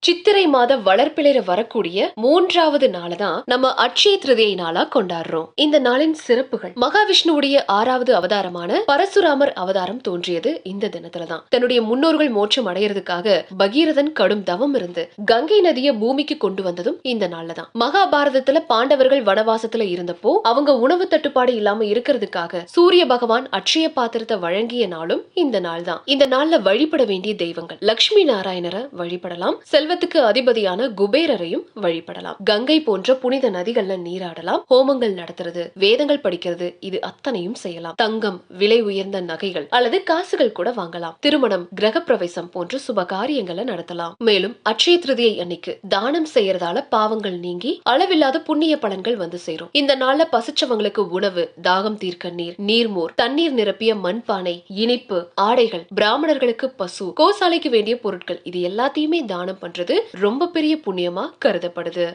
சித்திரை மாத வளர்ப்பிறையில வரக்கூடிய 3வது நாளை தான் நம்ம அட்சய திருதியை நாளா கொண்டாடுறோம். இந்த நாளின் சிறப்புகள் மகாவிஷ்ணுவுடைய 6வது அவதாரமான பரசுராமர் அவதாரம் தோன்றியது இந்த தினத்துல தான். தன்னுடைய முன்னோர்கள் மோட்சம் அடையறதுக்காக பகீரதன் கடும் தவம் இருந்து கங்கை நதியை பூமிக்கு கொண்டு வந்ததும் இந்த நாள்ல தான். மகாபாரதத்துல பாண்டவர்கள் வனவாசத்துல இருந்தப்போ அவங்க உணவு தட்டுப்பாடு இல்லாம இருக்கிறதுக்காக சூரிய பகவான் அட்சய பாத்திரத்தை வழங்கிய நாளும் இந்த நாள் தான். இந்த நாள்ல வழிபட வேண்டிய தெய்வங்கள் லட்சுமி நாராயணரை வழிபடலாம், செல்வத்துக்கு அதிபதியான குபேரரையும் வழிபடலாம். கங்கை போன்ற புனித நதிகள்ல நீராடலாம், ஹோமங்கள் நடத்துறது, வேதங்கள் படிக்கிறது, இது அத்தனையும் செய்யலாம். தங்கம், விலை உயர்ந்த நகைகள் அல்லது காசுகள் கூட வாங்கலாம். திருமணம், கிரக பிரவேசம் போன்ற சுப காரியங்களை நடத்தலாம். மேலும் அட்சய திருதியை அன்னைக்கு தானம் செய்யறதால பாவங்கள் நீங்கி அளவில்லாத புண்ணிய பலன்கள் வந்து சேரும். இந்த நாள்ல பசிச்சவங்களுக்கு உணவு, தாகம் தீர்க்க நீர், நீர்மோர், தண்ணீர் நிரப்பிய மண்பானை, இனிப்பு, ஆடைகள், பிராமணர்களுக்கு பசு, கோசாலைக்கு வேண்டிய பொருட்கள், இது எல்லாத்தையுமே தானம் பண்றது ரொம்ப பெரிய புண்ணியமா கருதப்படுது.